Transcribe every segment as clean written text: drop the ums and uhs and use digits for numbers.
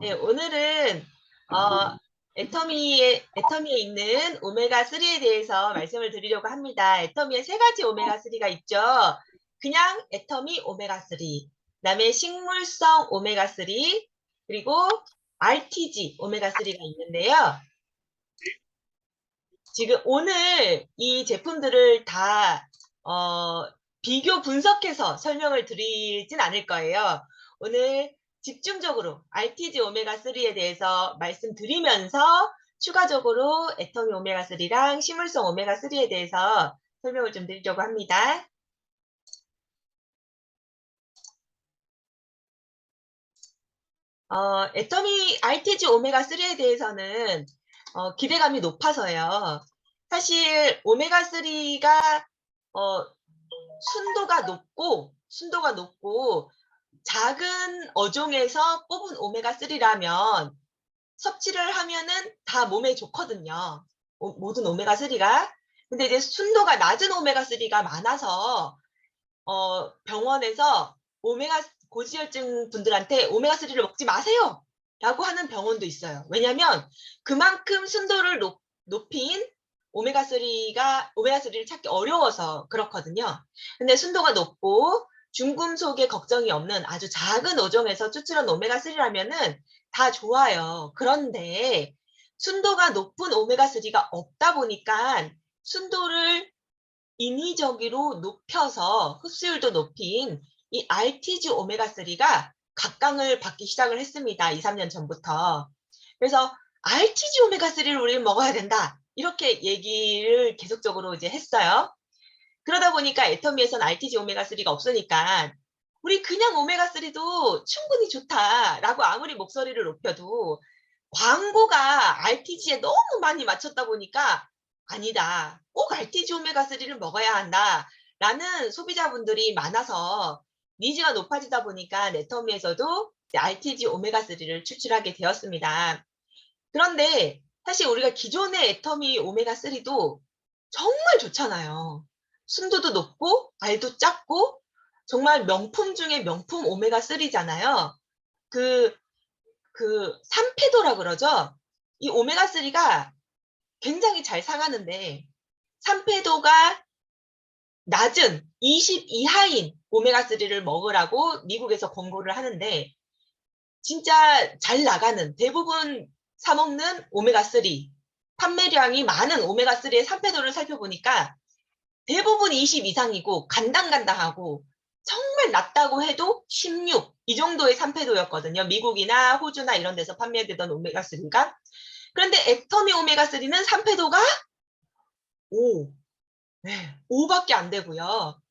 네, 오늘은 애터미에 있는 오메가3에 대해서 말씀을 드리려고 합니다. 애터미에 세 가지 오메가3가 있죠. 그냥 애터미 오메가3, 그다음에 식물성 오메가3, 그리고 RTG 오메가3가 있는데요. 지금 오늘 이 제품들을 다 비교 분석해서 설명을 드리진 않을 거예요. 오늘 집중적으로 RTG 오메가3에 대해서 말씀드리면서 추가적으로 애터미 오메가3랑 식물성 오메가3에 대해서 설명을 좀 드리려고 합니다. 애터미 RTG 오메가3에 대해서는 기대감이 높아서요. 사실 오메가3가 순도가 높고 작은 어종에서 뽑은 오메가3라면 섭취를 하면은 다 몸에 좋거든요. 모든 오메가3가. 근데 이제 순도가 낮은 오메가3가 많아서 병원에서 고지혈증 분들한테 오메가3를 먹지 마세요! 라고 하는 병원도 있어요. 왜냐면 그만큼 순도를 높인 오메가3를 찾기 어려워서 그렇거든요. 근데 순도가 높고 중금속에 걱정이 없는 아주 작은 어종에서 추출한 오메가3라면은 다 좋아요. 그런데 순도가 높은 오메가3가 없다 보니까 순도를 인위적으로 높여서 흡수율도 높인 이 RTG 오메가3가 각광을 받기 시작을 했습니다. 2, 3년 전부터. 그래서 RTG 오메가3를 우리는 먹어야 된다. 이렇게 얘기를 계속적으로 이제 했어요. 그러다 보니까 애터미에서는 RTG 오메가3가 없으니까 우리 그냥 오메가3도 충분히 좋다라고 아무리 목소리를 높여도 광고가 RTG에 너무 많이 맞췄다 보니까 아니다. 꼭 RTG 오메가3를 먹어야 한다. 라는 소비자분들이 많아서 니즈가 높아지다 보니까 애터미에서도 RTG 오메가3를 추출하게 되었습니다. 그런데 사실 우리가 기존의 애터미 오메가3도 정말 좋잖아요. 순도도 높고 알도 작고 정말 명품 중에 명품 오메가3잖아요. 산패도라 그러죠. 이 오메가3가 굉장히 잘 상하는데 산패도가 낮은 20 이하인 오메가3를 먹으라고 미국에서 권고를 하는데 진짜 잘 나가는 대부분 사 먹는 오메가3 판매량이 많은 오메가3의 산패도를 살펴보니까 대부분 20 이상이고 간당간당하고 정말 낮다고 해도 16 이 정도의 산패도였거든요. 미국이나 호주나 이런 데서 판매되던 오메가3가. 그런데 애터미 오메가3는 산패도가 5, 네, 5밖에 안 되고요.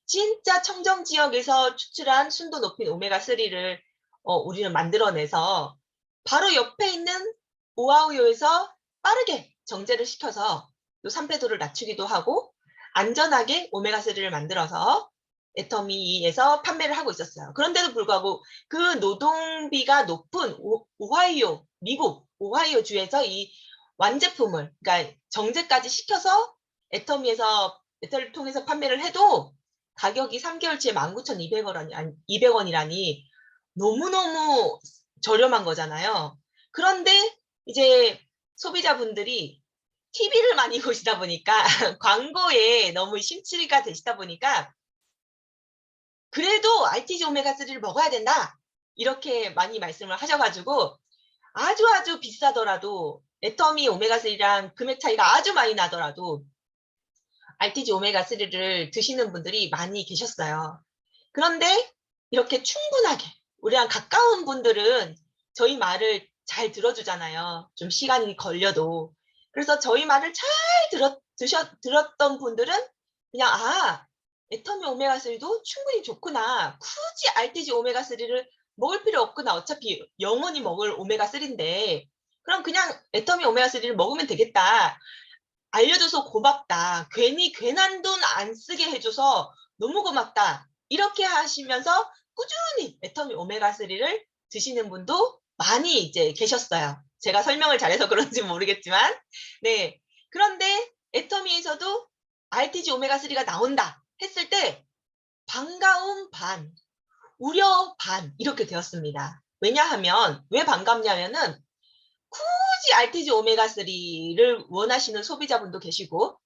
진짜 청정 지역에서 추출한 순도 높인 오메가3를 우리는 만들어내서 바로 옆에 있는 오하이오에서 빠르게 정제를 시켜서 또 산패도를 낮추기도 하고 안전하게 오메가3를 만들어서 애터미에서 판매를 하고 있었어요. 그런데도 불구하고 그 노동비가 높은 미국 오하이오 주에서 이 완제품을, 그러니까 정제까지 시켜서 애터를 통해서 판매를 해도 가격이 3개월치에 19,200원이라니 너무너무 저렴한 거잖아요. 그런데 이제 소비자분들이 TV를 많이 보시다 보니까 광고에 너무 심취가 되시다 보니까 그래도 RTG 오메가3를 먹어야 된다. 이렇게 많이 말씀을 하셔가지고 아주 비싸더라도 애터미 오메가3랑 금액 차이가 아주 많이 나더라도 RTG 오메가3를 드시는 분들이 많이 계셨어요. 그런데 이렇게 충분하게 우리랑 가까운 분들은 저희 말을 잘 들어주잖아요. 좀 시간이 걸려도. 그래서 저희 말을 잘 들었던 분들은 그냥 애터미 오메가3도 충분히 좋구나. 굳이 RTG 오메가3를 먹을 필요 없구나. 어차피 영원히 먹을 오메가3인데 그럼 그냥 애터미 오메가3를 먹으면 되겠다. 알려줘서 고맙다. 괜히 괜한 돈 안 쓰게 해줘서 너무 고맙다. 이렇게 하시면서 꾸준히 애터미 오메가3를 드시는 분도 많이 이제 계셨어요. 제가 설명을 잘해서 그런지 모르겠지만. 네. 그런데 애터미에서도 RTG 오메가3가 나온다 했을 때 반가움 반, 우려 반 이렇게 되었습니다. 왜냐하면 왜 반갑냐면은 굳이 RTG 오메가3를 원하시는 소비자분도 계시고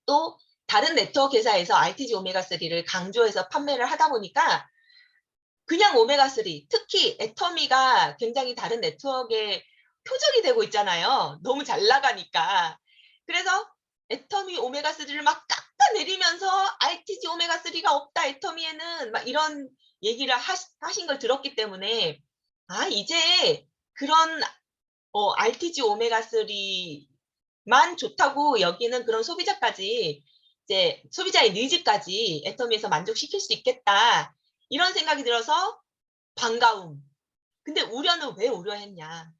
또 다른 네트워크 회사에서 RTG 오메가3를 강조해서 판매를 하다 보니까 그냥 오메가3, 특히 애터미가 굉장히 다른 네트워크에 표적이 되고 있잖아요. 너무 잘 나가니까. 그래서 애터미 오메가3를 막 깎아내리면서 RTG 오메가3가 없다, 애터미에는 막 이런 얘기를 하신 걸 들었기 때문에 아, 이제 그런 RTG 오메가3만 좋다고 여기는 그런 소비자까지 이제 소비자의 니즈까지 애터미에서 만족시킬 수 있겠다. 이런 생각이 들어서 반가움. 근데 우려는 왜 우려했냐?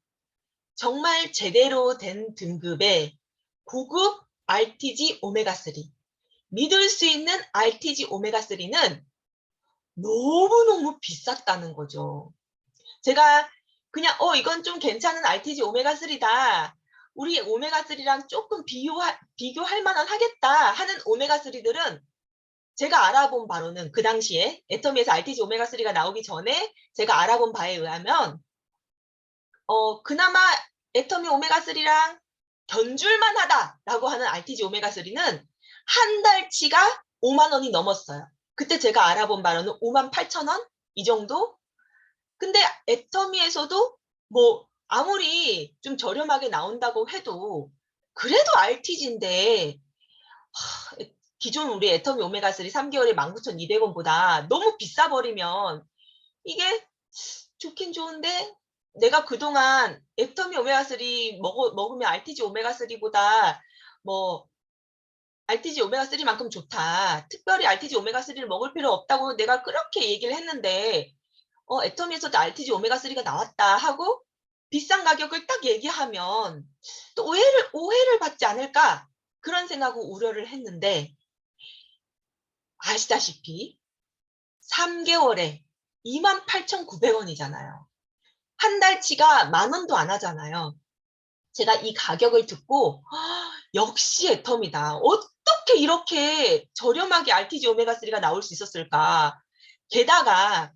정말 제대로 된 등급의 고급 RTG 오메가3, 믿을 수 있는 RTG 오메가3는 너무너무 비쌌다는 거죠. 제가 그냥 이건 좀 괜찮은 RTG 오메가3다. 우리 오메가3랑 조금 비교할 만한 하겠다 하는 오메가3들은 제가 알아본 바로는 그 당시에 애터미에서 RTG 오메가3가 나오기 전에 제가 알아본 바에 의하면 그나마 애터미 오메가3랑 견줄만 하다라고 하는 RTG 오메가3는 한 달치가 5만 원이 넘었어요. 그때 제가 알아본 바로는 5만 8천 원? 이 정도? 근데 애터미에서도 뭐 아무리 좀 저렴하게 나온다고 해도 그래도 RTG인데 기존 우리 애터미 오메가3 3개월에 19,200원보다 너무 비싸버리면 이게 좋긴 좋은데 내가 그동안 애터미 오메가3 먹으면 RTG 오메가3보다 뭐 RTG 오메가3만큼 좋다. 특별히 RTG 오메가3를 먹을 필요 없다고 내가 그렇게 얘기를 했는데 애터미에서도 RTG 오메가3가 나왔다 하고 비싼 가격을 딱 얘기하면 또 오해를 받지 않을까 그런 생각을 우려를 했는데 아시다시피 3개월에 28,900원이잖아요. 한 달치가 10,000원도 안 하잖아요. 제가 이 가격을 듣고 역시 애텀이다. 어떻게 이렇게 저렴하게 RTG 오메가3가 나올 수 있었을까. 게다가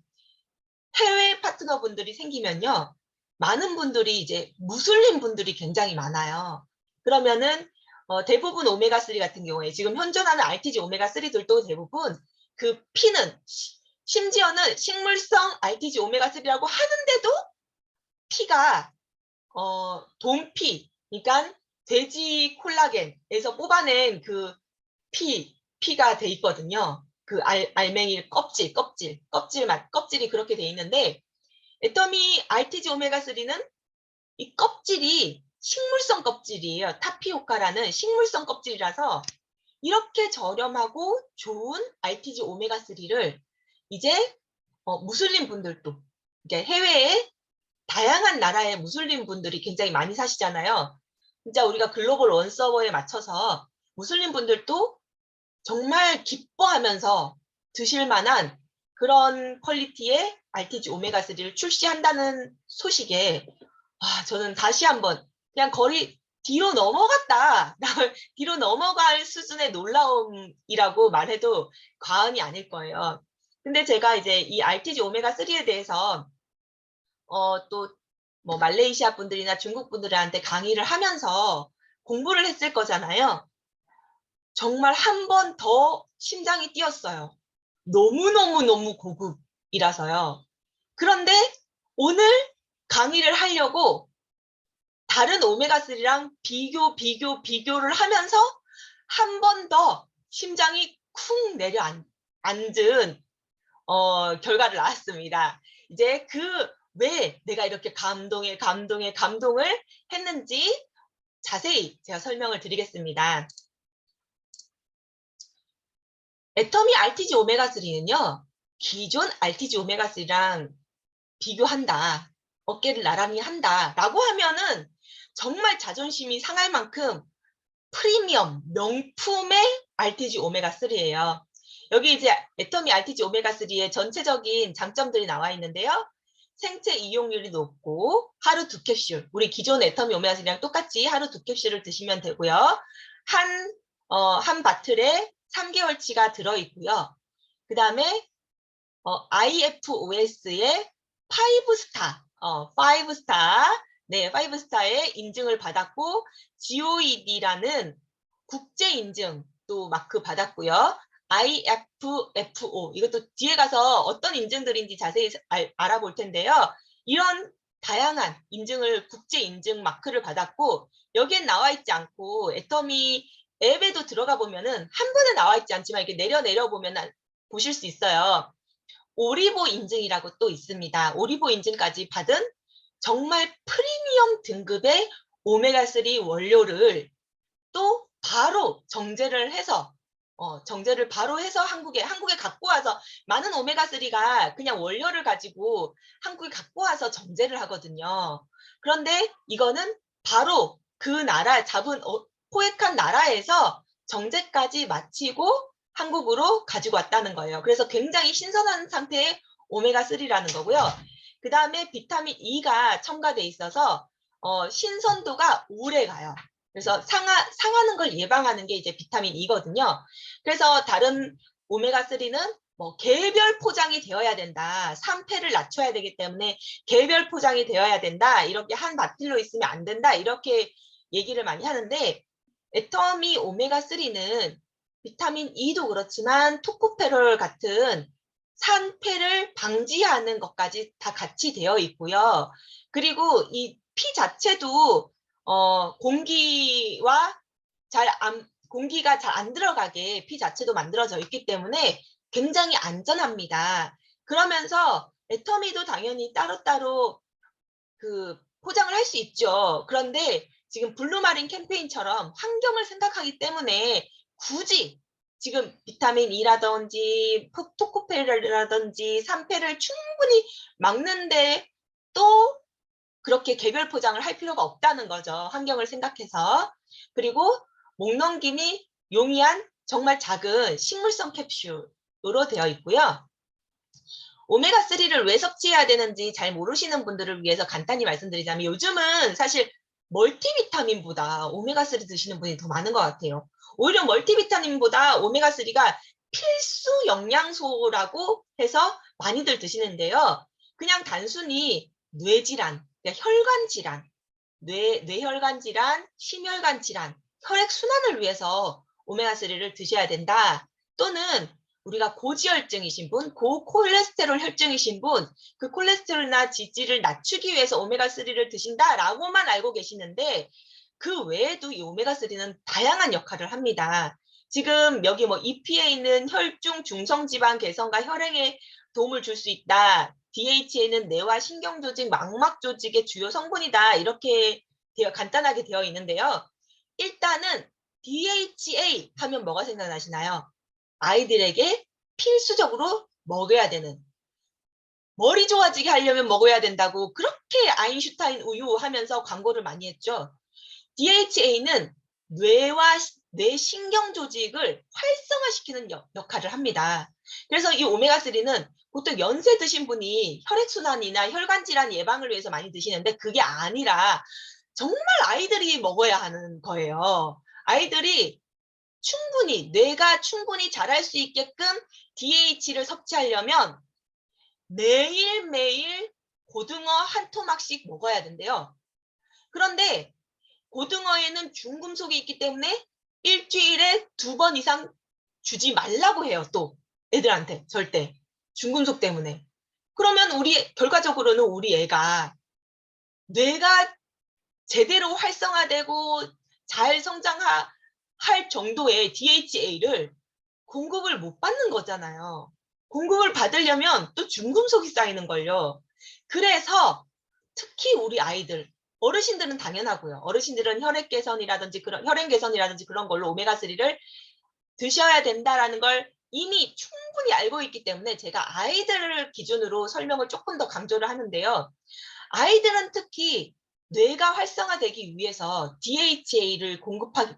해외 파트너분들이 생기면요. 많은 분들이 이제 무슬림 분들이 굉장히 많아요. 그러면은 대부분 오메가3 같은 경우에 지금 현존하는 RTG 오메가3들도 대부분 그 피는 심지어는 식물성 RTG 오메가3라고 하는데도 피가 돈피, 그러니까 돼지 콜라겐에서 뽑아낸 그 피가 돼 있거든요. 그 알맹이 껍질이 그렇게 돼 있는데 애터미 RTG 오메가3는 이 껍질이 식물성 껍질이에요. 타피오카라는 식물성 껍질이라서 이렇게 저렴하고 좋은 RTG 오메가3를 이제 무슬림 분들도 이게 해외에 다양한 나라의 무슬림 분들이 굉장히 많이 사시잖아요. 진짜 우리가 글로벌 원 서버에 맞춰서 무슬림 분들도 정말 기뻐하면서 드실 만한 그런 퀄리티의 RTG 오메가3를 출시한다는 소식에 저는 다시 한번 그냥 뒤로 넘어갔다. 뒤로 넘어갈 수준의 놀라움이라고 말해도 과언이 아닐 거예요. 근데 제가 이제 이 RTG 오메가3에 대해서 또 뭐 말레이시아 분들이나 중국 분들한테 강의를 하면서 공부를 했을 거잖아요. 정말 한 번 더 심장이 뛰었어요. 너무너무너무 고급이라서요. 그런데 오늘 강의를 하려고 다른 오메가3랑 비교를 하면서 한 번 더 심장이 쿵 내려앉은 결과를 낳았습니다. 이제 왜 내가 이렇게 감동을 했는지 자세히 제가 설명을 드리겠습니다. 애터미 RTG 오메가3는요. 기존 RTG 오메가3랑 비교한다. 어깨를 나란히 한다라고 하면은 정말 자존심이 상할 만큼 프리미엄 명품의 RTG 오메가3예요. 여기 이제 애터미 RTG 오메가3의 전체적인 장점들이 나와 있는데요. 생체 이용률이 높고 하루 2캡슐, 우리 기존 애터미 오메가3랑 똑같이 하루 2캡슐을 드시면 되고요. 한 바틀에 3개월치가 들어있고요. 그 다음에 IFOS의 5스타, 5스타, 네, 5스타의 인증을 받았고, GOED라는 국제 인증도 마크 받았고요. IFFO, 이것도 뒤에 가서 어떤 인증들인지 자세히 알아볼 텐데요. 이런 다양한 인증을, 국제 인증 마크를 받았고, 여기엔 나와 있지 않고, 애터미 앱에도 들어가 보면은 한 번에 나와 있지 않지만 이렇게 내려 보면 보실 수 있어요. 오리보 인증이라고 또 있습니다. 오리보 인증까지 받은 정말 프리미엄 등급의 오메가3 원료를 또 바로 정제를 해서 정제를 바로 해서 한국에 갖고 와서, 많은 오메가3가 그냥 원료를 가지고 한국에 갖고 와서 정제를 하거든요. 그런데 이거는 바로 그 나라 포획한 나라에서 정제까지 마치고 한국으로 가지고 왔다는 거예요. 그래서 굉장히 신선한 상태의 오메가3라는 거고요. 그 다음에 비타민 E가 첨가돼 있어서 신선도가 오래 가요. 그래서 상하는 걸 예방하는 게 이제 비타민 E거든요. 그래서 다른 오메가3는 뭐 개별 포장이 되어야 된다. 산패를 낮춰야 되기 때문에 개별 포장이 되어야 된다. 이렇게 한 바틀로 있으면 안 된다. 이렇게 얘기를 많이 하는데, 애터미 오메가3는 비타민 E도 그렇지만 토코페롤 같은 산패를 방지하는 것까지 다 같이 되어 있고요. 그리고 이 피 자체도 공기가 잘 안 들어가게 피 자체도 만들어져 있기 때문에 굉장히 안전합니다. 그러면서 애터미도 당연히 따로따로 그 포장을 할 수 있죠. 그런데 지금 블루마린 캠페인처럼 환경을 생각하기 때문에 굳이 지금 비타민 E라든지 토코페롤이라든지 산패를 충분히 막는데 또 그렇게 개별 포장을 할 필요가 없다는 거죠. 환경을 생각해서. 그리고 목넘김이 용이한 정말 작은 식물성 캡슐로 되어 있고요. 오메가3를 왜 섭취해야 되는지 잘 모르시는 분들을 위해서 간단히 말씀드리자면, 요즘은 사실 멀티비타민보다 오메가3 드시는 분이 더 많은 것 같아요. 오히려 멀티비타민보다 오메가3가 필수 영양소라고 해서 많이들 드시는데요. 그냥 단순히 뇌질환, 그러니까 혈관 질환, 뇌혈관 질환, 심혈관 질환, 혈액 순환을 위해서 오메가3를 드셔야 된다. 또는 우리가 고지혈증이신 분, 고콜레스테롤 혈증이신 분, 그 콜레스테롤이나 지지를 낮추기 위해서 오메가3를 드신다라고만 알고 계시는데, 그 외에도 이 오메가3는 다양한 역할을 합니다. 지금 여기 뭐 EP에 있는 혈중 중성지방 개선과 혈행에 도움을 줄 수 있다. DHA는 뇌와 신경조직, 망막조직의 주요 성분이다. 이렇게 간단하게 되어 있는데요. 일단은 DHA 하면 뭐가 생각나시나요? 아이들에게 필수적으로 먹여야 되는, 머리 좋아지게 하려면 먹어야 된다고 그렇게 아인슈타인 우유 하면서 광고를 많이 했죠. DHA는 뇌와 뇌 신경 조직을 활성화시키는 역할을 합니다. 그래서 이 오메가3는 보통 연세 드신 분이 혈액순환이나 혈관 질환 예방을 위해서 많이 드시는데, 그게 아니라 정말 아이들이 먹어야 하는 거예요. 아이들이 뇌가 충분히 자랄 수 있게끔 DH를 섭취하려면 매일매일 고등어 한 토막씩 먹어야 된대요. 그런데 고등어에는 중금속이 있기 때문에 일주일에 2번 이상 주지 말라고 해요. 또 애들한테 절대 중금속 때문에. 그러면 결과적으로는 우리 애가 뇌가 제대로 활성화되고 잘 성장할 정도의 DHA를 공급을 못 받는 거잖아요. 공급을 받으려면 또 중금속이 쌓이는 걸요. 그래서 특히 우리 아이들, 어르신들은 당연하고요. 어르신들은 혈액 개선이라든지 그런 걸로 오메가3를 드셔야 된다라는 걸 이미 충분히 알고 있기 때문에 제가 아이들을 기준으로 설명을 조금 더 강조를 하는데요. 아이들은 특히 뇌가 활성화되기 위해서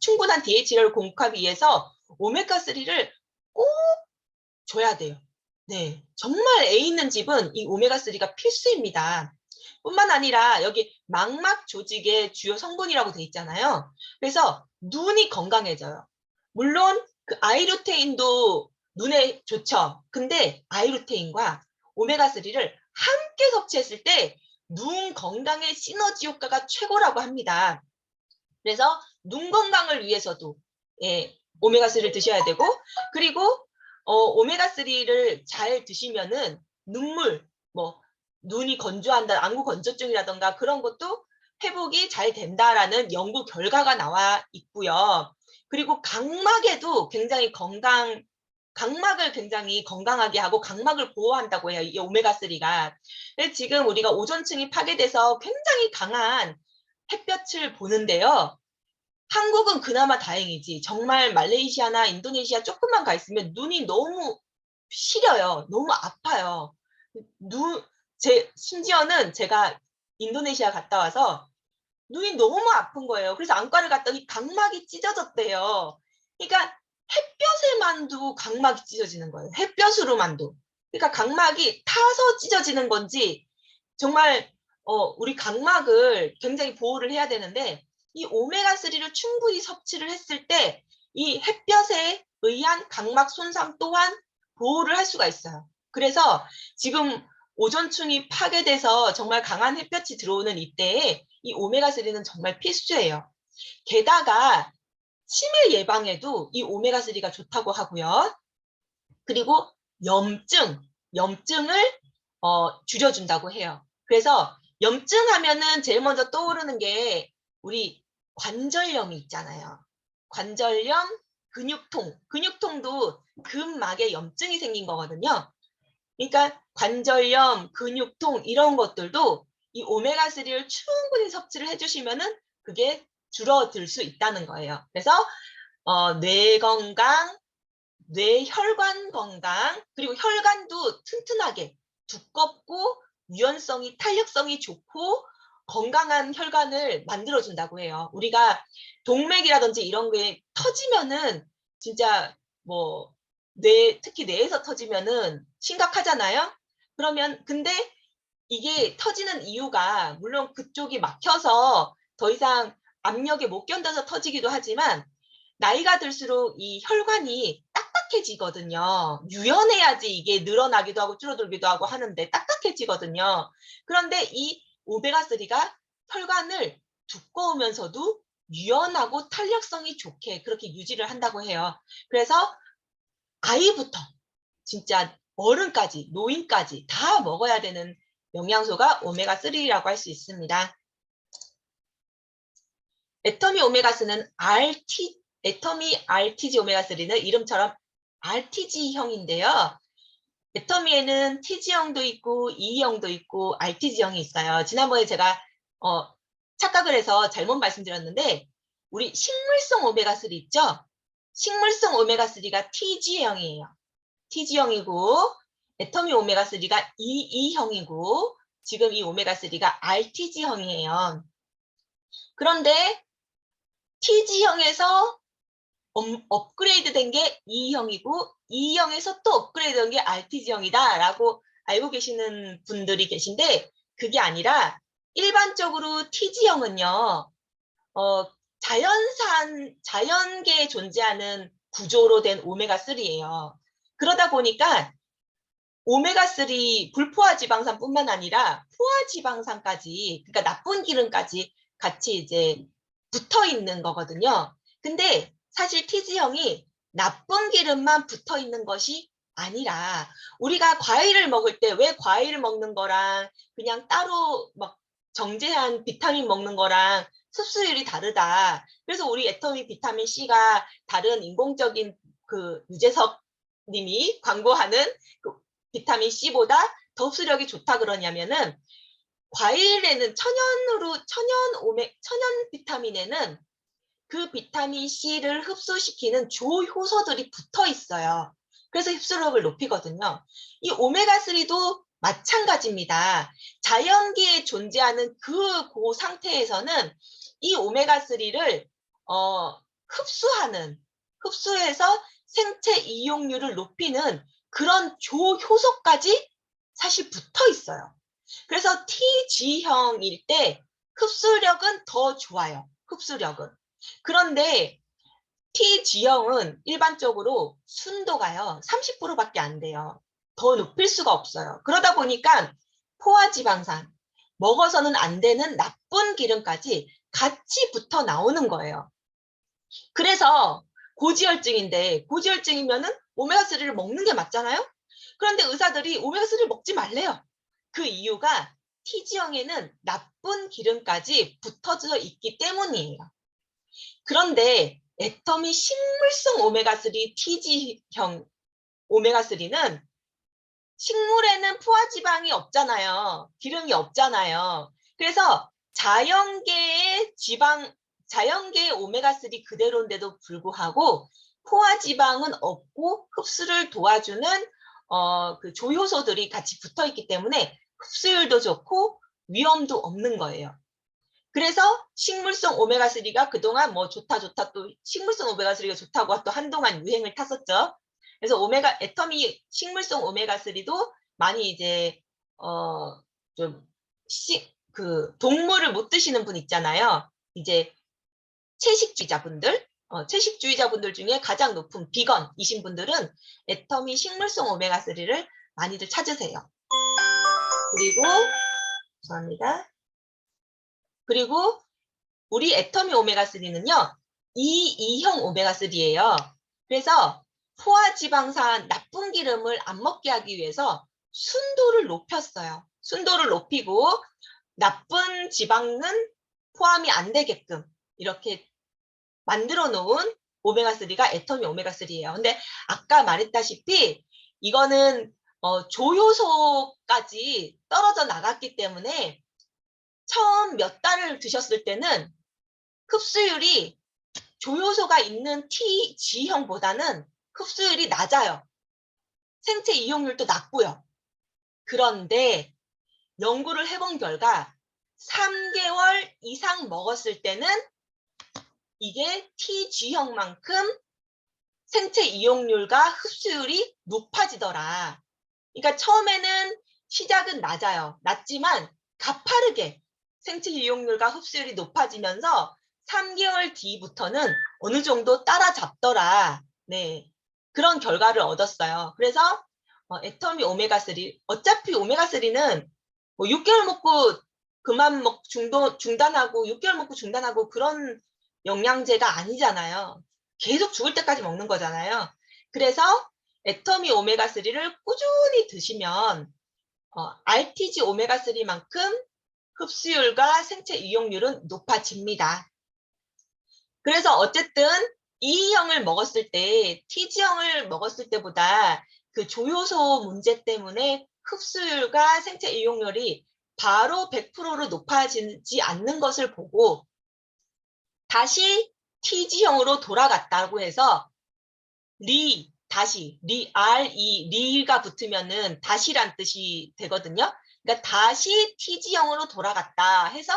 충분한 DHA를 공급하기 위해서 오메가3를 꼭 줘야 돼요. 네, 정말 애 있는 집은 이 오메가3가 필수입니다. 뿐만 아니라 여기 망막 조직의 주요 성분이라고 돼 있잖아요. 그래서 눈이 건강해져요. 물론 그 아이루테인도 눈에 좋죠. 근데 아이루테인과 오메가3를 함께 섭취했을 때 눈 건강의 시너지 효과가 최고라고 합니다. 그래서 눈 건강을 위해서도 예, 오메가3를 드셔야 되고, 그리고 오메가3를 잘 드시면은 눈물, 뭐 눈이 건조한다, 안구 건조증이라던가 그런 것도 회복이 잘 된다라는 연구 결과가 나와 있고요. 그리고 각막에도 굉장히 각막을 굉장히 건강하게 하고 각막을 보호한다고 해요. 이 오메가3가. 지금 우리가 오존층이 파괴돼서 굉장히 강한 햇볕을 보는데요. 한국은 그나마 다행이지. 정말 말레이시아나 인도네시아 조금만 가 있으면 눈이 너무 시려요. 너무 아파요. 심지어는 제가 인도네시아 갔다 와서 눈이 너무 아픈 거예요. 그래서 안과를 갔더니 각막이 찢어졌대요. 그러니까 햇볕에만도 각막이 찢어지는 거예요. 햇볕으로만도. 그러니까 각막이 타서 찢어지는 건지 정말 우리 각막을 굉장히 보호를 해야 되는데 이 오메가3를 충분히 섭취를 했을 때 이 햇볕에 의한 각막 손상 또한 보호를 할 수가 있어요. 그래서 지금 오존층이 파괴돼서 정말 강한 햇볕이 들어오는 이때에 이 오메가3는 정말 필수예요. 게다가 치매 예방에도 이 오메가3가 좋다고 하고요. 그리고 염증을 줄여준다고 해요. 그래서 염증 하면은 제일 먼저 떠오르는 게 우리 관절염이 있잖아요. 관절염, 근육통도 근막에 염증이 생긴 거거든요. 그러니까 관절염, 근육통 이런 것들도 이 오메가3를 충분히 섭취를 해주시면은 그게 줄어들 수 있다는 거예요. 그래서 뇌 건강, 뇌혈관 건강, 그리고 혈관도 튼튼하게 두껍고 유연성이 탄력성이 좋고 건강한 혈관을 만들어준다고 해요. 우리가 동맥이라든지 이런 게 터지면은 진짜 뭐 특히 뇌에서 터지면은 심각하잖아요. 그러면 근데 이게 터지는 이유가 물론 그쪽이 막혀서 더 이상 압력에 못 견뎌서 터지기도 하지만 나이가 들수록 이 혈관이 딱딱해지거든요. 유연해야지 이게 늘어나기도 하고 줄어들기도 하고 하는데 딱딱해지거든요. 그런데 이 오메가3가 혈관을 두꺼우면서도 유연하고 탄력성이 좋게 그렇게 유지를 한다고 해요. 그래서 아이부터 진짜 어른까지 노인까지 다 먹어야 되는 영양소가 오메가3라고 할 수 있습니다. 애터미 오메가3는 애터미 RTG 오메가3는 이름처럼 RTG형인데요. 애터미에는 TG형도 있고 E형도 있고 RTG형이 있어요. 지난번에 제가 착각을 해서 잘못 말씀드렸는데 우리 식물성 오메가3 있죠? 식물성 오메가3가 TG형이에요. TG형이고 애터미 오메가3가 EE형이고 지금 이 오메가3가 RTG형이에요. 그런데 TG형에서 업그레이드 된 게 E형이고 E형에서 또 업그레이드 된 게 RTG형이다 라고 알고 계시는 분들이 계신데 그게 아니라 일반적으로 TG형은요 자연계에 존재하는 구조로 된 오메가3예요. 그러다 보니까 오메가3 불포화 지방산뿐만 아니라 포화 지방산까지 그러니까 나쁜 기름까지 같이 이제 붙어 있는 거거든요. 근데 사실 TG형이 나쁜 기름만 붙어 있는 것이 아니라 우리가 과일을 먹을 때 왜 과일을 먹는 거랑 그냥 따로 막 정제한 비타민 먹는 거랑 흡수율이 다르다. 그래서 우리 애터미 비타민 C가 다른 인공적인 그 유재석 님이 광고하는 그 비타민 C보다 더 흡수력이 좋다 그러냐면은 과일에는 천연 비타민에는 그 비타민 C를 흡수시키는 조효소들이 붙어 있어요. 그래서 흡수력을 높이거든요. 이 오메가3도 마찬가지입니다. 자연계에 존재하는 그 상태에서는 이 오메가3를 흡수해서 생체 이용률을 높이는 그런 조효소까지 사실 붙어 있어요. 그래서 TG형일 때 흡수력은 더 좋아요. 흡수력은. 그런데 T지형은 일반적으로 순도가요. 30%밖에 안 돼요. 더 높일 수가 없어요. 그러다 보니까 포화지방산, 먹어서는 안 되는 나쁜 기름까지 같이 붙어 나오는 거예요. 그래서 고지혈증인데 고지혈증이면은 오메가3를 먹는 게 맞잖아요? 그런데 의사들이 오메가3를 먹지 말래요. 그 이유가 T지형에는 나쁜 기름까지 붙어져 있기 때문이에요. 그런데 애터미 식물성 오메가3 T지형 오메가3는 식물에는 포화지방이 없잖아요. 기름이 없잖아요. 그래서 자연계의 오메가3 그대로인데도 불구하고 포화지방은 없고 흡수를 도와주는 그 조효소들이 같이 붙어 있기 때문에 흡수율도 좋고 위험도 없는 거예요. 그래서 식물성 오메가3가 그동안 뭐 좋다 또 식물성 오메가3가 좋다고 또 한동안 유행을 탔었죠. 그래서 애터미 식물성 오메가3도 많이 이제 좀 동물을 못 드시는 분 있잖아요. 이제 채식주의자분들 중에 가장 높은 비건이신 분들은 애터미 식물성 오메가3를 많이들 찾으세요. 그리고 죄송합니다. 그리고 우리 애터미 오메가3는요. E2형 오메가3예요. 그래서 포화지방산 나쁜 기름을 안 먹게 하기 위해서 순도를 높였어요. 순도를 높이고 나쁜 지방은 포함이 안 되게끔 이렇게 만들어 놓은 오메가3가 애터미 오메가3예요. 근데 아까 말했다시피 이거는 조효소까지 떨어져 나갔기 때문에 처음 몇 달을 드셨을 때는 흡수율이 조효소가 있는 T지형보다는 흡수율이 낮아요. 생체 이용률도 낮고요. 그런데 연구를 해본 결과 3개월 이상 먹었을 때는 이게 T지형만큼 생체 이용률과 흡수율이 높아지더라. 그러니까 처음에는 시작은 낮지만 가파르게 생체 이용률과 흡수율이 높아지면서 3개월 뒤부터는 어느 정도 따라잡더라. 네, 그런 결과를 얻었어요. 그래서 애터미 오메가3, 어차피 오메가3는 뭐 6개월 먹고 중단하고 6개월 먹고 중단하고 그런 영양제가 아니잖아요. 계속 죽을 때까지 먹는 거잖아요. 그래서 애터미 오메가3를 꾸준히 드시면 RTG 오메가3만큼 흡수율과 생체 이용률은 높아집니다. 그래서 어쨌든 E형을 먹었을 때, T지형을 먹었을 때보다 그 조효소 문제 때문에 흡수율과 생체 이용률이 바로 100%로 높아지지 않는 것을 보고 다시 T지형으로 돌아갔다고 해서 리가 붙으면은 다시란 뜻이 되거든요. 그러니까 다시 T지형으로 돌아갔다 해서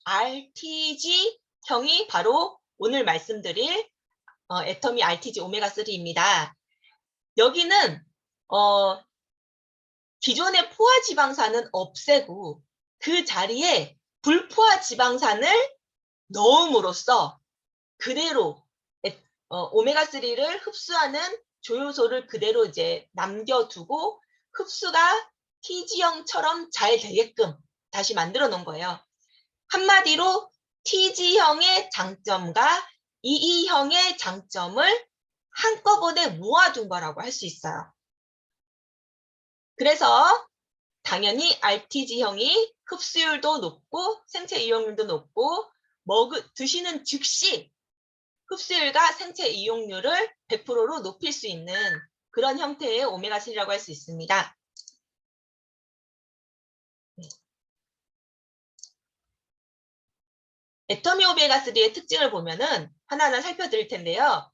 RTG형이 바로 오늘 말씀드릴 애터미 RTG 오메가3입니다. 여기는 기존의 포화지방산은 없애고 그 자리에 불포화지방산을 넣음으로써 그대로 오메가3를 흡수하는 조효소를 그대로 이제 남겨두고 흡수가 T지형처럼 잘 되게끔 다시 만들어 놓은 거예요. 한마디로 T지형의 장점과 EE형의 장점을 한꺼번에 모아둔 거라고 할 수 있어요. 그래서 당연히 RTG형이 흡수율도 높고 생체 이용률도 높고 드시는 즉시 흡수율과 생체 이용률을 100%로 높일 수 있는 그런 형태의 오메가3라고 할 수 있습니다. 애터미 오메가3의 특징을 보면은 하나하나 살펴드릴 텐데요.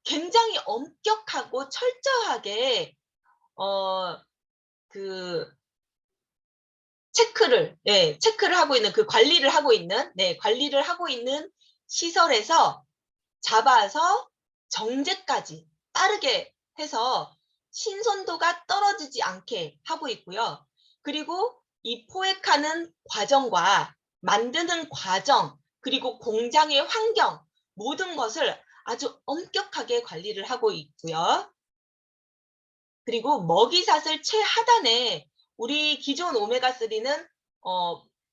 굉장히 엄격하고 철저하게 체크를 하고 있는 관리를 하고 있는 시설에서 잡아서 정제까지 빠르게 해서 신선도가 떨어지지 않게 하고 있고요. 그리고 이 포획하는 과정과 만드는 과정, 그리고 공장의 환경 모든 것을 아주 엄격하게 관리를 하고 있고요. 그리고 먹이사슬 최하단에 우리 기존 오메가3는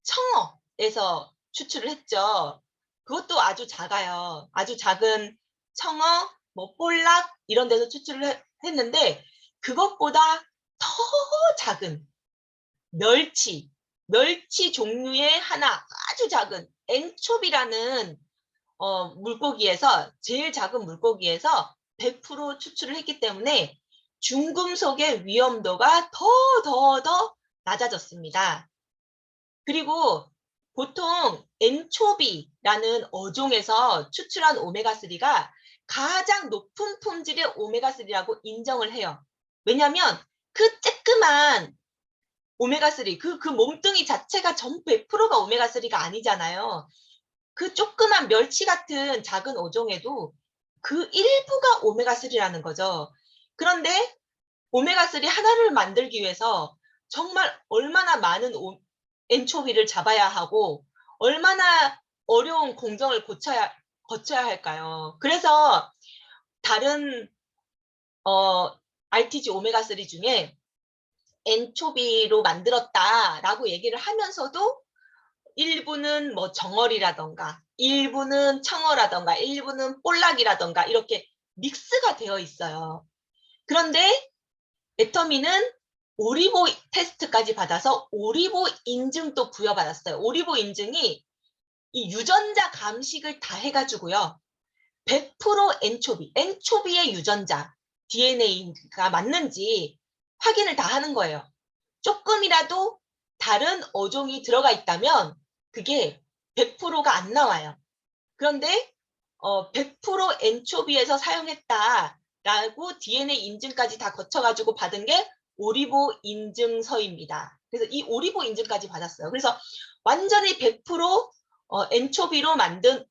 청어에서 추출을 했죠. 그것도 아주 작아요. 아주 작은 청어, 뭐 볼락 이런 데서 추출을 했는데 그것보다 더 작은 멸치 종류의 하나 아주 작은 엔초비라는 물고기에서 제일 작은 물고기에서 100% 추출을 했기 때문에 중금속의 위험도가 더 낮아졌습니다. 그리고 보통 엔초비라는 어종에서 추출한 오메가3가 가장 높은 품질의 오메가3라고 인정을 해요. 왜냐하면 그 쬐끄만 오메가3, 그 몸뚱이 자체가 전부 100%가 오메가3가 아니잖아요. 그 조그만 멸치 같은 작은 어종에도 그 일부가 오메가3라는 거죠. 그런데 오메가3 하나를 만들기 위해서 정말 얼마나 많은 엔초비를 잡아야 하고 얼마나 어려운 공정을 거쳐야 할까요? 그래서 다른 RTG 오메가3 중에 엔초비로 만들었다라고 얘기를 하면서도 일부는 뭐 정어리라던가 일부는 청어라던가 일부는 볼락이라던가 이렇게 믹스가 되어 있어요. 그런데 애터미는 오리보 테스트까지 받아서 오리보 인증도 부여받았어요. 오리보 인증이 이 유전자 감식을 다 해가지고요. 100% 엔초비의 유전자, DNA가 맞는지 확인을 다 하는 거예요. 조금이라도 다른 어종이 들어가 있다면 그게 100%가 안 나와요. 그런데 100% 엔초비에서 사용했다라고 DNA 인증까지 다 거쳐가지고 받은 게 오리보 인증서입니다. 그래서 이 오리보 인증까지 받았어요. 그래서 완전히 100% 엔초비로 만든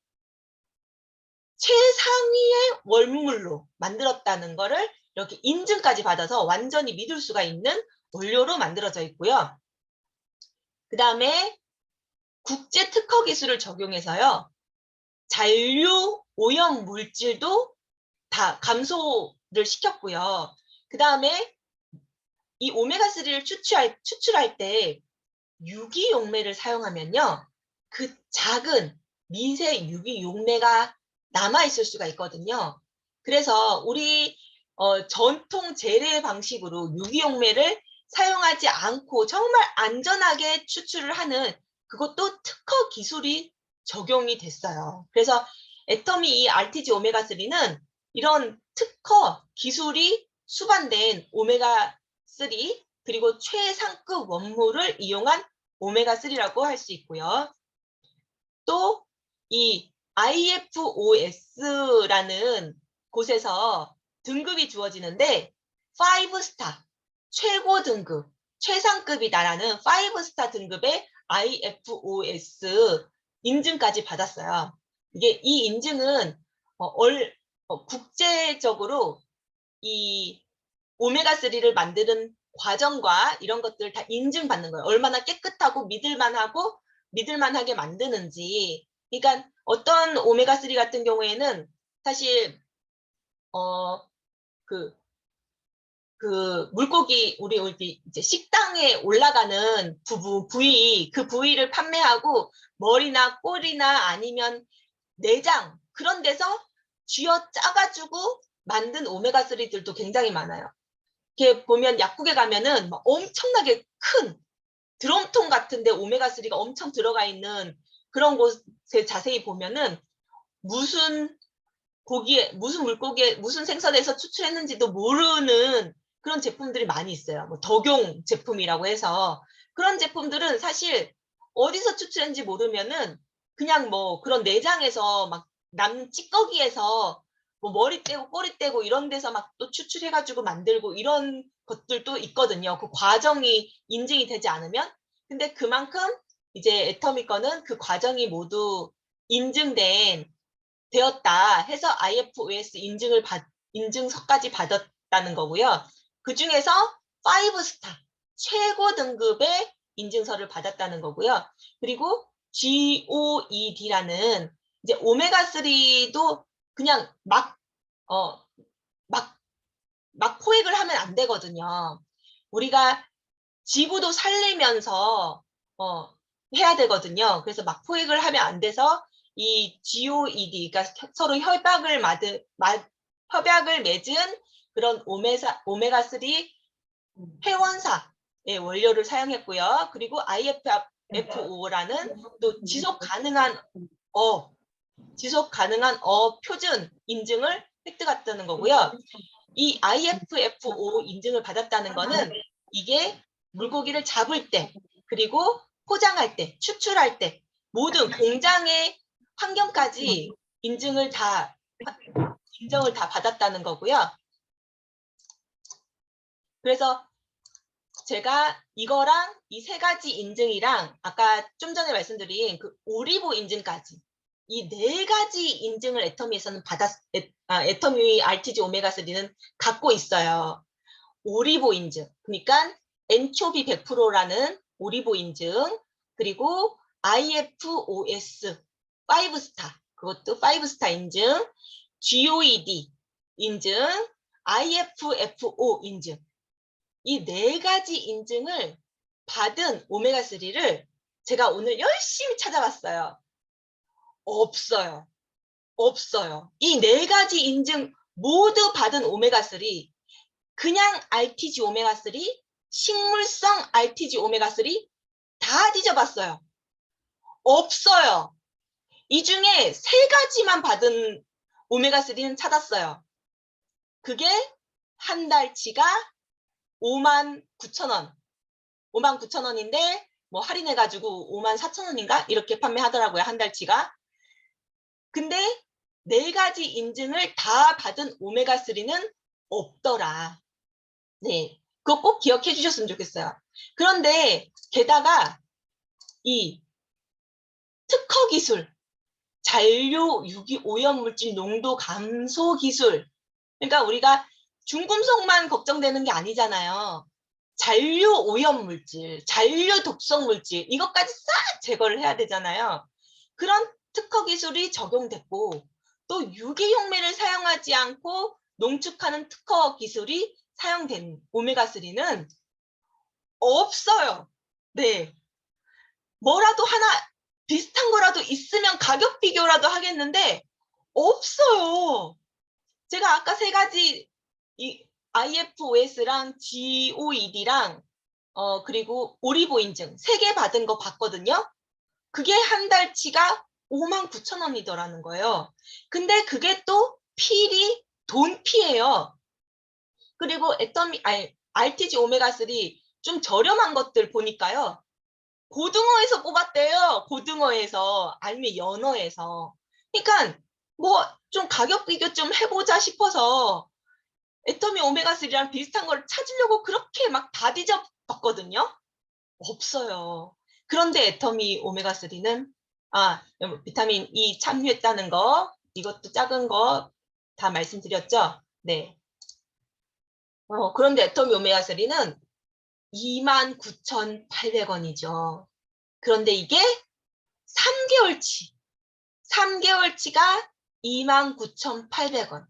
최상위의 원물로 만들었다는 거를 이렇게 인증까지 받아서 완전히 믿을 수가 있는 원료로 만들어져 있고요. 그 다음에 국제 특허 기술을 적용해서요. 잔류 오염 물질도 다 감소를 시켰고요. 그 다음에 이 오메가3를 추출할 때 유기용매를 사용하면요. 그 작은 미세 유기용매가 남아있을 수가 있거든요. 그래서 우리 전통 재래 방식으로 유기용매를 사용하지 않고 정말 안전하게 추출을 하는 그것도 특허 기술이 적용이 됐어요. 그래서 애터미 이 RTG 오메가3는 이런 특허 기술이 수반된 오메가3 그리고 최상급 원물을 이용한 오메가3라고 할 수 있고요. 또 이 IFOS라는 곳에서 등급이 주어지는데 5스타, 최고 등급, 최상급이다라는 5스타 등급의 IFOS 인증까지 받았어요. 이 인증은 국제적으로 이 오메가3를 만드는 과정과 이런 것들 다 인증받는 거예요. 얼마나 깨끗하고 믿을만하게 만드는지. 그러니까 어떤 오메가3 같은 경우에는 사실 그 물고기 우리 이제 식당에 올라가는 부위 그 부위를 판매하고 머리나 꼬리나 아니면 내장 그런 데서 쥐어 짜가지고 만든 오메가3들도 굉장히 많아요. 이렇게 보면 약국에 가면은 막 엄청나게 큰 드럼통 같은데 오메가3가 엄청 들어가 있는 그런 곳에 자세히 보면은 무슨 물고기에 무슨 생선에서 추출했는지도 모르는 그런 제품들이 많이 있어요. 뭐 덕용 제품이라고 해서 그런 제품들은 사실 어디서 추출했는지 모르면은 그냥 뭐 그런 내장에서 막 남는 찌꺼기에서 뭐 머리 떼고 꼬리 떼고 이런 데서 막 또 추출해가지고 만들고 이런 것들도 있거든요. 그 과정이 인증이 되지 않으면. 근데 그만큼 이제 애터미 거는 그 과정이 모두 인증된 되었다 해서 IFOS 인증서까지 받았다는 거고요. 그 중에서 5스타 최고 등급의 인증서를 받았다는 거고요. 그리고 GOED라는 이제 오메가3도 그냥 막 막 포획을 하면 안 되거든요. 우리가 지구도 살리면서 해야 되거든요. 그래서 막 포획을 하면 안 돼서 이 GOED, 그러니까 서로 협약을 맺은 그런 오메가3 회원사의 원료를 사용했고요. 그리고 IFFO라는 또 지속 가능한 표준 인증을 획득했다는 거고요. 이 IFFO 인증을 받았다는 거는 이게 물고기를 잡을 때, 그리고 포장할 때, 추출할 때, 모든 공장의 환경까지 인정을 다 받았다는 거고요. 그래서 제가 이거랑 이 세 가지 인증이랑 아까 좀 전에 말씀드린 그 오리보 인증까지 이 네 가지 인증을 애터미에서는 애터미 RTG 오메가3는 갖고 있어요. 오리보 인증, 그러니까 엔초비 100%라는 오리보 인증, 그리고 IFOS 5스타, 그것도 5스타 인증, GOED 인증, IFFO 인증, 이 네 가지 인증을 받은 오메가3를 제가 오늘 열심히 찾아봤어요. 없어요. 없어요. 이 네 가지 인증 모두 받은 오메가3, 그냥 RTG 오메가3, 식물성 RTG 오메가3 다 뒤져봤어요. 없어요. 이 중에 세 가지만 받은 오메가3는 찾았어요. 그게 한 달치가 59,000원. 59,000원인데 뭐 할인해가지고 54,000원인가? 이렇게 판매하더라고요. 한 달치가. 근데 네 가지 인증을 다 받은 오메가3는 없더라. 네, 그거 꼭 기억해 주셨으면 좋겠어요. 그런데 게다가 이 특허 기술, 잔류 유기 오염물질 농도 감소 기술, 그러니까 우리가 중금속만 걱정되는 게 아니잖아요. 잔류 오염물질, 잔류 독성물질, 이것까지 싹 제거를 해야 되잖아요. 그런 특허 기술이 적용됐고, 또 유기용매를 사용하지 않고 농축하는 특허 기술이 사용된 오메가3는 없어요. 네. 뭐라도 하나 비슷한 거라도 있으면 가격 비교라도 하겠는데 없어요. 제가 아까 세 가지 이 IFOS랑 GOED랑 그리고 오리보 인증 3개 받은 거 봤거든요. 그게 한 달치가 59,000원이더라는 거예요. 근데 그게 또 필이 돈 피예요. 그리고 RTG 오메가3 좀 저렴한 것들 보니까요. 고등어에서 뽑았대요. 고등어에서, 아니면 연어에서. 그러니까 뭐 좀 가격 비교 좀 해보자 싶어서 애터미 오메가3랑 비슷한 걸 찾으려고 그렇게 막 다 뒤져봤거든요. 없어요. 그런데 애터미 오메가3는 비타민 E 참유했다는 거, 이것도 작은 거 다 말씀드렸죠. 네. 그런데 애터미 오메가3는 29,800원이죠. 그런데 이게 3개월치가 29,800원.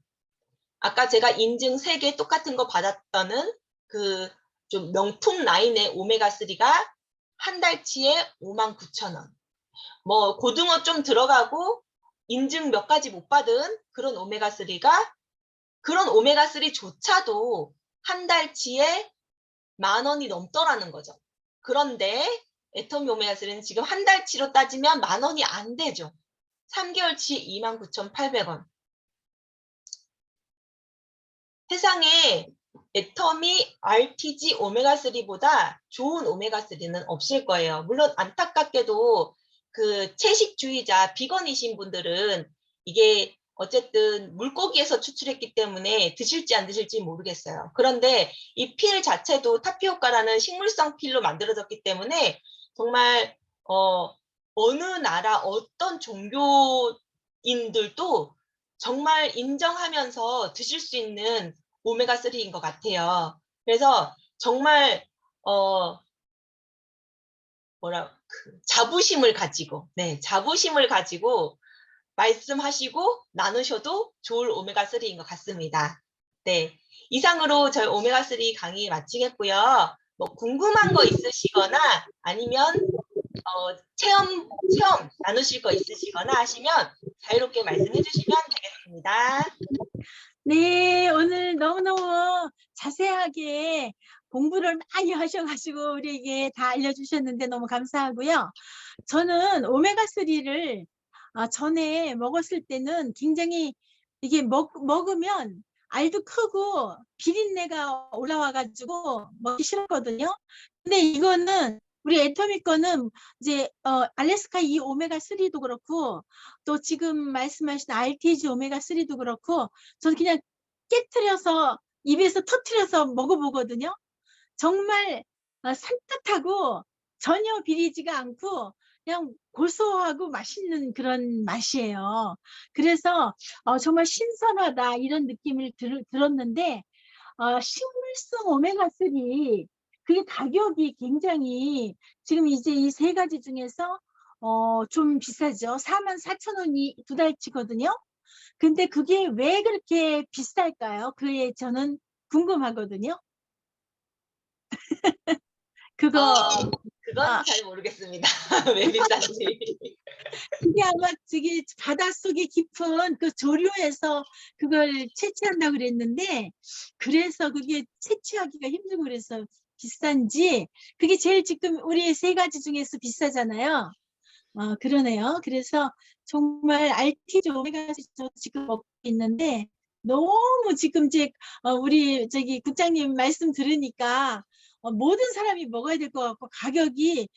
아까 제가 인증 3개 똑같은 거 받았다는 그 좀 명품 라인의 오메가3가 한 달치에 59,000원. 뭐 고등어 좀 들어가고 인증 몇 가지 못 받은 그런 오메가3조차도 한 달치에 10,000원이 넘더라는 거죠. 그런데 애터미 오메가3는 지금 한 달치로 따지면 10,000원이 안 되죠. 3개월치 29,800원. 세상에 애터미 RTG 오메가3보다 좋은 오메가3는 없을 거예요. 물론 안타깝게도 그 채식주의자, 비건이신 분들은 이게 어쨌든 물고기에서 추출했기 때문에 드실지 안 드실지 모르겠어요. 그런데 이 필 자체도 타피오카라는 식물성 필로 만들어졌기 때문에 정말 어느 나라 어떤 종교인들도 정말 인정하면서 드실 수 있는 오메가3인 것 같아요. 그래서 정말 자부심을 가지고 말씀하시고 나누셔도 좋을 오메가3인 것 같습니다. 네. 이상으로 저희 오메가3 강의 마치겠고요. 뭐 궁금한 거 있으시거나 아니면 체험 나누실 거 있으시거나 하시면 자유롭게 말씀해 주시면 되겠습니다. 네, 오늘 너무너무 자세하게 공부를 많이 하셔가지고 우리에게 다 알려주셨는데 너무 감사하고요. 저는 오메가3를 전에 먹었을 때는 굉장히 이게 먹으면 알도 크고 비린내가 올라와가지고 먹기 싫었거든요. 근데 이거는 우리 애터미 거는 이제 알래스카 이 오메가3도 그렇고 또 지금 말씀하신 RTG 오메가3도 그렇고 저는 그냥 깨트려서 입에서 터트려서 먹어보거든요. 정말 산뜻하고 전혀 비리지가 않고 그냥 고소하고 맛있는 그런 맛이에요. 그래서 정말 신선하다 이런 느낌을 들었는데 식물성 오메가3 그게 가격이 굉장히 지금 이제 이 세 가지 중에서 좀 비싸죠. 44,000원이 두 달치거든요. 근데 그게 왜 그렇게 비쌀까요? 그게 저는 궁금하거든요. 그거 그건 아, 잘 모르겠습니다. 왜 비싼지. 그게 아마 저기 바닷속에 깊은 그 조류에서 그걸 채취한다고 그랬는데 그래서 그게 채취하기가 힘들고 그래서 비싼지 그게 제일 지금 우리 세 가지 중에서 비싸잖아요. 그러네요. 그래서 정말 RTG 오메가3 지금 먹고 있는데 너무 지금 우리 저기 국장님 말씀 들으니까 모든 사람이 먹어야 될 것 같고 가격이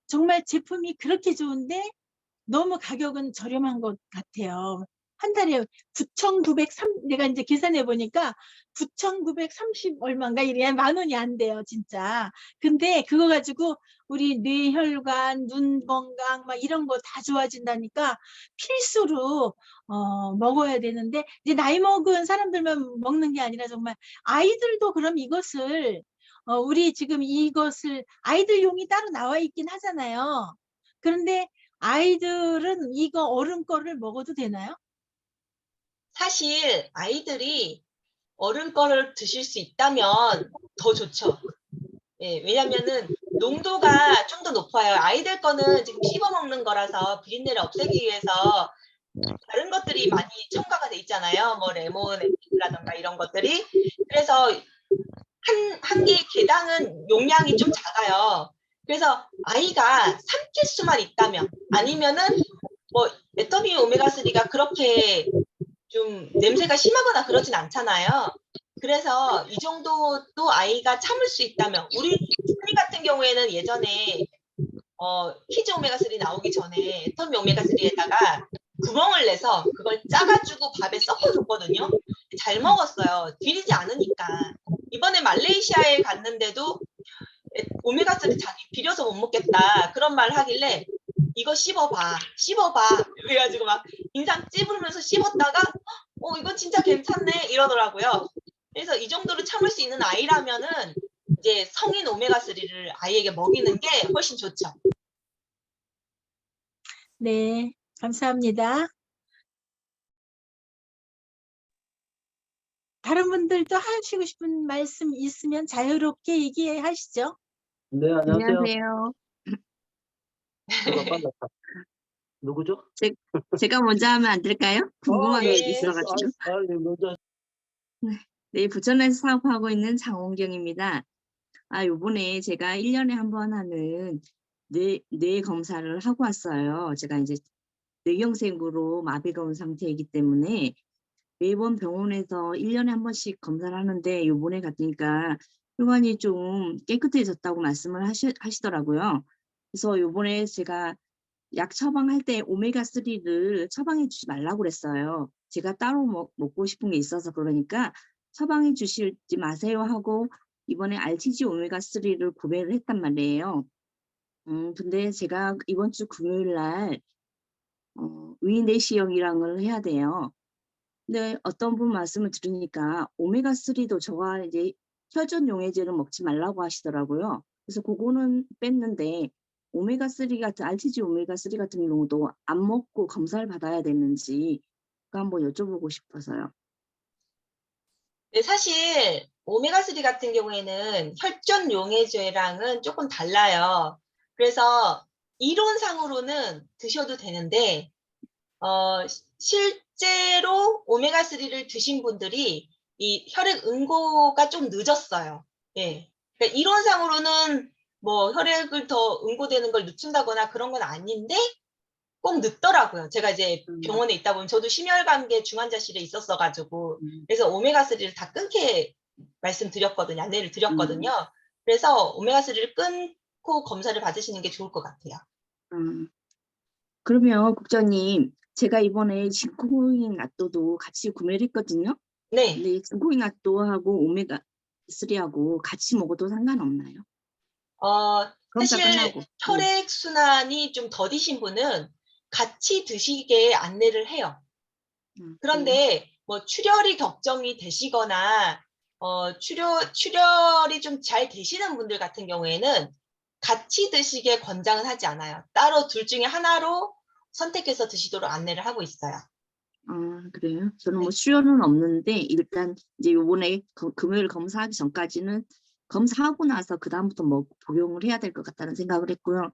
정말 제품이 그렇게 좋은데 너무 가격은 저렴한 것 같아요. 한 달에 9,903, 내가 이제 계산해 보니까 9,930 얼마인가 이래 만 원이 안 돼요, 진짜. 근데 그거 가지고 우리 뇌혈관, 눈 건강 막 이런 거 다 좋아진다니까 필수로 먹어야 되는데 이제 나이 먹은 사람들만 먹는 게 아니라 정말 아이들도 그럼 이것을 우리 지금 이것을 아이들용이 따로 나와 있긴 하잖아요. 그런데 아이들은 이거 어른 거를 먹어도 되나요? 사실 아이들이 어른 거를 드실 수 있다면 더 좋죠. 예, 왜냐면은 농도가 좀 더 높아요. 아이들 거는 지금 씹어 먹는 거라서 비린내를 없애기 위해서 다른 것들이 많이 첨가가 돼 있잖아요. 뭐 레몬 엑기스라든가 이런 것들이. 그래서 한 개 개당은 용량이 좀 작아요. 그래서 아이가 삼킬 수만 있다면 아니면은 뭐 애터미 오메가3가 그렇게 좀 냄새가 심하거나 그러진 않잖아요. 그래서 이 정도도 아이가 참을 수 있다면 우리 같은 경우에는 예전에 키즈 오메가3 나오기 전에 애터미 오메가3에다가 구멍을 내서 그걸 짜가지고 밥에 섞어줬거든요. 잘 먹었어요. 비리지 않으니까. 이번에 말레이시아에 갔는데도 오메가3 자기 비려서 못 먹겠다 그런 말 하길래 이거 씹어봐 씹어봐 그래가지고 막 인상 찌부르면서 씹었다가 이거 진짜 괜찮네 이러더라고요. 그래서 이 정도로 참을 수 있는 아이라면은 이제 성인 오메가3를 아이에게 먹이는 게 훨씬 좋죠. 네, 감사합니다. 다른 분들도 하시고 싶은 말씀 있으면 자유롭게 얘기하시죠. 네, 안녕하세요. 안녕하세요. 빨랐다. 누구죠? 제가 먼저 하면 안 될까요? 궁금한 게 네. 있어가지고. 네, 먼저. 네, 부천에서 사업하고 있는 장원경입니다. 요번에 제가 1년에 한 번 하는 뇌 검사를 하고 왔어요. 제가 이제 뇌경색으로 마비가 온 상태이기 때문에 매번 병원에서 1년에 한 번씩 검사를 하는데 요번에 갔으니까 혈관이 좀 깨끗해졌다고 말씀을 하시더라고요. 그래서 요번에 제가 약 처방할 때 오메가3를 처방해 주지 말라고 그랬어요. 제가 따로 먹고 싶은 게 있어서 그러니까 처방해 주시지 마세요 하고 이번에 RTG 오메가3를 구매를 했단 말이에요. 근데 제가 이번 주 금요일 날 위내시경이랑을 해야 돼요. 근데 어떤 분 말씀을 들으니까 오메가3도 저와 이제 혈전 용해제를 먹지 말라고 하시더라고요. 그래서 그거는 뺐는데 오메가3 같은 RTG 오메가3 같은 경우도 안 먹고 검사를 받아야 되는지 그거 한번 여쭤보고 싶어서요. 네, 사실 오메가3 같은 경우에는 혈전 용해제랑은 조금 달라요. 그래서 이론상으로는 드셔도 되는데 실제로 오메가3를 드신 분들이 이 혈액 응고가 좀 늦었어요. 예. 그러니까 이론상으로는 뭐 혈액을 더 응고되는 걸 늦춘다거나 그런 건 아닌데 꼭 늦더라고요. 제가 이제 병원에 있다 보면 저도 심혈관계 중환자실에 있었어가지고 그래서 오메가3를 다 끊게 말씀드렸거든요. 안내를 드렸거든요. 그래서 오메가3를 끊고 검사를 받으시는 게 좋을 것 같아요. 그러면 국장님, 제가 이번에 진코인 낫또도 같이 구매를 했거든요. 네. 근데 진코인 낫또하고 오메가3하고 같이 먹어도 상관없나요? 검사 사실 끝나고. 혈액 순환이 좀 더디신 분은 같이 드시게 안내를 해요. 그래요? 그런데 뭐 출혈이 걱정이 되시거나 출혈이 좀 잘 되시는 분들 같은 경우에는 같이 드시게 권장은 하지 않아요. 따로 둘 중에 하나로 선택해서 드시도록 안내를 하고 있어요. 그래요? 저는 네. 뭐 수요는 없는데 일단 이제 요번에 금요일 검사하기 전까지는 검사하고 나서 그다음부터 뭐 복용을 해야 될 것 같다는 생각을 했고요.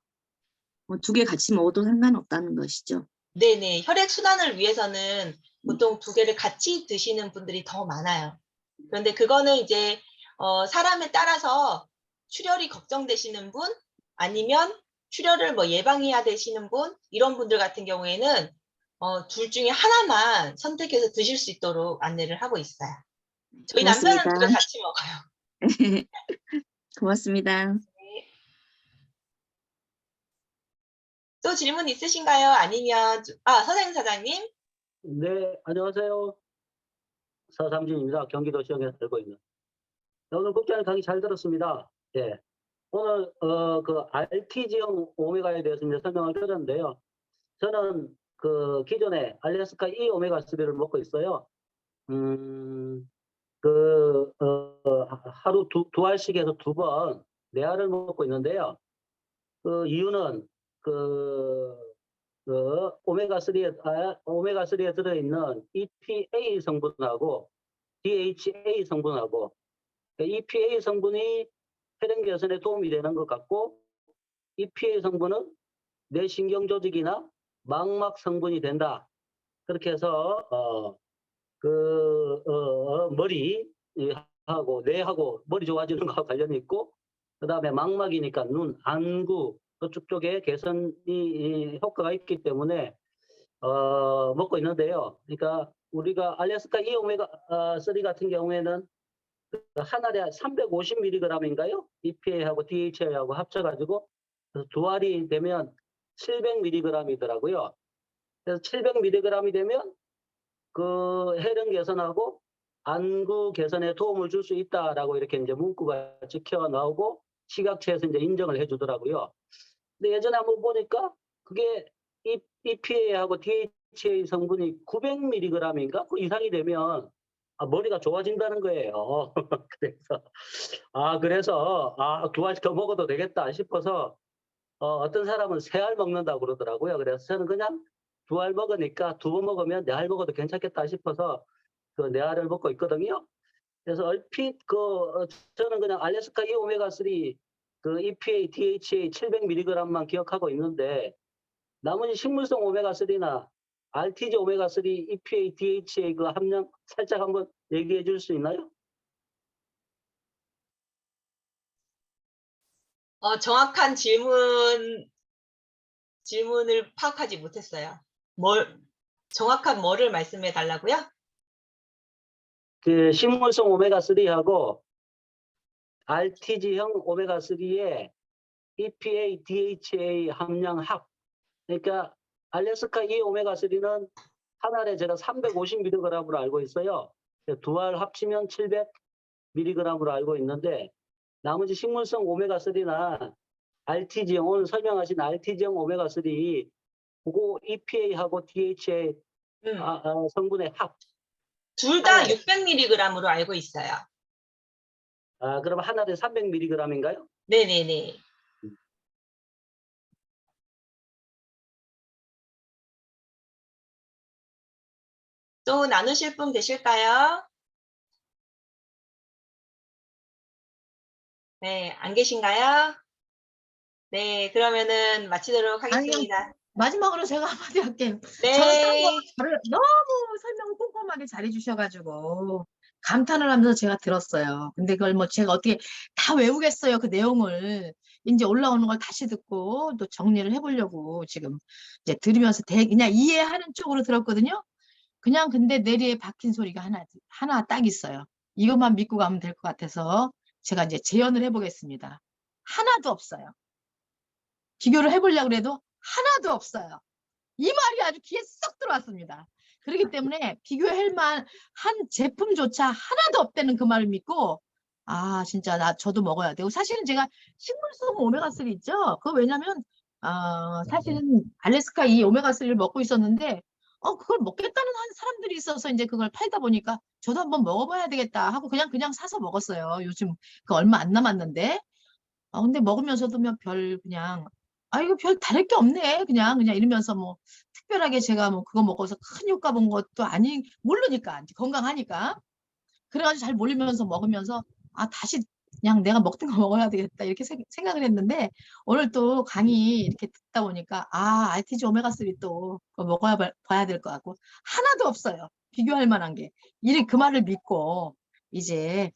뭐 2개 같이 먹어도 상관없다는 것이죠. 네네. 혈액 순환을 위해서는 보통 2개를 같이 드시는 분들이 더 많아요. 그런데 그거는 이제 사람에 따라서 출혈이 걱정되시는 분 아니면 출혈을 뭐 예방해야 되시는 분 이런 분들 같은 경우에는 둘 중에 하나만 선택해서 드실 수 있도록 안내를 하고 있어요. 저희 남편은 고맙습니다. 2개 같이 먹어요. 고맙습니다. 네. 또 질문 있으신가요? 아니면 선생님 사장님? 네, 안녕하세요. 서삼진입니다. 경기도 시흥에 살고 있는. 오늘 국장님 강의 잘 들었습니다. 예. 오늘 그 RTG형 오메가에 대해서 이제 설명을 드렸는데요. 저는 그 기존에 알래스카 E 오메가3를 먹고 있어요. 하루 두 알씩에서 2번 네 알을 먹고 있는데요. 그 이유는 오메가3에 들어있는 EPA 성분하고 DHA 성분하고 EPA 성분이 혈행 개선에 도움이 되는 것 같고 EPA 성분은 뇌신경 조직이나 망막 성분이 된다. 그렇게 해서 머리하고 뇌하고 머리 좋아지는 거하고 관련이 있고 그다음에 망막이니까 눈, 안구 그쪽 쪽에 개선이 효과가 있기 때문에 먹고 있는데요. 그러니까 우리가 알래스카 E 오메가 3 같은 경우에는 한 알에 350mg인가요? EPA하고 DHA하고 합쳐가지고 그래서 2알이 되면 700mg이더라고요. 그래서 700mg이 되면 그 혈행 개선하고 안구 개선에 도움을 줄 수 있다라고 이렇게 이제 문구가 찍혀 나오고 시각처에서 이제 인정을 해주더라고요. 근데 예전에 한번 보니까 그게 EPA하고 DHA 성분이 900mg인가 그 이상이 되면 머리가 좋아진다는 거예요. 그래서 2알씩 더 먹어도 되겠다 싶어서 어떤 사람은 3알 먹는다고 그러더라고요. 그래서 저는 그냥 2알 먹으니까 2번 먹으면 4알 먹어도 괜찮겠다 싶어서 그 4알을 먹고 있거든요. 그래서 얼핏 저는 그냥 알래스카 E 오메가3 그 EPA, DHA 700mg만 기억하고 있는데 나머지 식물성 오메가3나 RTG 오메가3, EPA, DHA 그 함량 살짝 한번 얘기해 줄 수 있나요? 정확한 질문을 파악하지 못했어요. 정확한 뭐를 말씀해 달라고요? 그 식물성 오메가3하고 RTG형 오메가3의 EPA, DHA 함량 합. 그러니까 알래스카 E 오메가3는 한 알에 제가 350mg으로 알고 있어요. 2알 합치면 700mg으로 알고 있는데 나머지 식물성 오메가3나 RTG형, 오늘 설명하신 RTG형 오메가3 그거 EPA하고 DHA 성분의 합. 둘 다 600mg으로 알고 있어요. 그럼 한 알에 300mg인가요? 네네네. 또 나누실 분 계실까요? 네, 안 계신가요? 네, 그러면은 마치도록 하겠습니다. 마지막으로 제가 한마디 할게요. 네. 저를 너무 설명을 꼼꼼하게 잘해 주셔가지고 감탄을 하면서 제가 들었어요. 근데 그걸 뭐 제가 어떻게 다 외우겠어요, 그 내용을. 이제 올라오는 걸 다시 듣고 또 정리를 해보려고 지금 이제 들으면서 그냥 이해하는 쪽으로 들었거든요. 그냥 근데 뇌리에 박힌 소리가 하나 딱 있어요. 이것만 믿고 가면 될 것 같아서 제가 이제 재연을 해보겠습니다. 하나도 없어요. 비교를 해보려고 해도 하나도 없어요. 이 말이 아주 귀에 쏙 들어왔습니다. 그렇기 때문에 비교할 만한 제품조차 하나도 없다는 그 말을 믿고 아 진짜 저도 먹어야 되고 사실은 제가 식물성 오메가3 있죠. 그거 왜냐면 사실은 알래스카 이 오메가3를 먹고 있었는데 그걸 먹겠다는 사람들이 있어서 이제 그걸 팔다 보니까 저도 한번 먹어봐야 되겠다 하고 그냥 사서 먹었어요. 요즘 그 얼마 안 남았는데 근데 먹으면서도 그냥 이거 별 다를 게 없네 그냥 이러면서 뭐 특별하게 제가 뭐 그거 먹어서 큰 효과 본 것도 모르니까 이제 건강하니까 그래가지고 잘 모르면서 먹으면서 다시 그냥 내가 먹던 거 먹어야 되겠다 이렇게 생각을 했는데 오늘 또 강의 이렇게 듣다 보니까 RTG 오메가3 또 그거 봐야 될 것 같고 하나도 없어요. 비교할 만한 게 그 말을 믿고 이제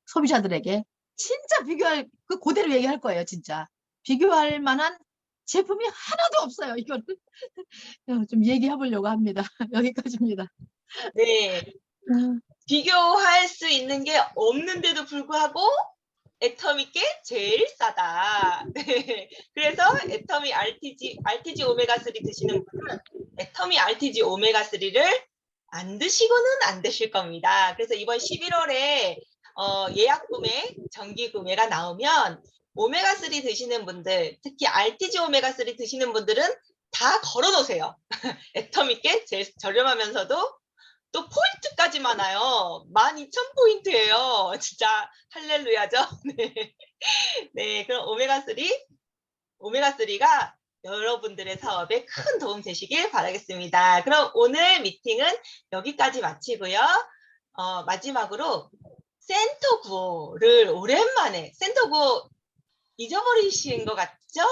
소비자들에게 진짜 그대로 얘기할 거예요. 진짜 비교할 만한 제품이 하나도 없어요. 이걸 좀 얘기해 보려고 합니다. 여기까지입니다. 네. 비교할 수 있는 게 없는데도 불구하고 애터미께 제일 싸다. 네. 그래서 애터미 RTG 오메가3 드시는 분은 애터미 RTG 오메가3를 안 드시고는 안 되실 겁니다. 그래서 이번 11월에 예약 구매, 정기 구매가 나오면 오메가3 드시는 분들, 특히 RTG 오메가3 드시는 분들은 다 걸어 놓으세요. 애터미께 제일 저렴하면서도 또 포인트까지 많아요. 12,000포인트예요. 진짜 할렐루야죠. 네. 네, 그럼 오메가3가 여러분들의 사업에 큰 도움 되시길 바라겠습니다. 그럼 오늘 미팅은 여기까지 마치고요. 마지막으로 센터구호를 오랜만에 센터구호 잊어버리신 것 같죠?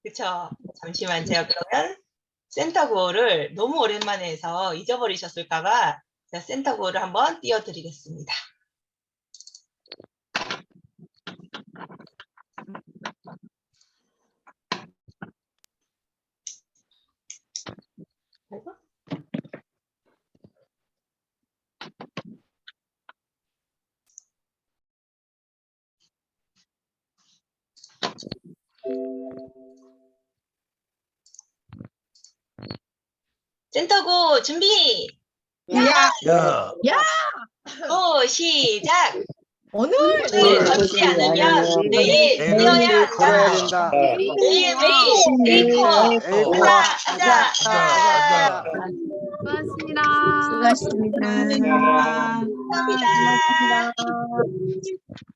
그쵸? 잠시만 제가 그러면 센터 구호를 너무 오랜만에 해서 잊어버리셨을까봐 제가 센터 구호를 한번 띄워드리겠습니다. 센터 구호 준비! 야! 시작! 오늘 걷지 않으면 내일 뛰어야 한다. 매일매일 하자. 수고하셨습니다. 수고하셨습니다. 감사합니다.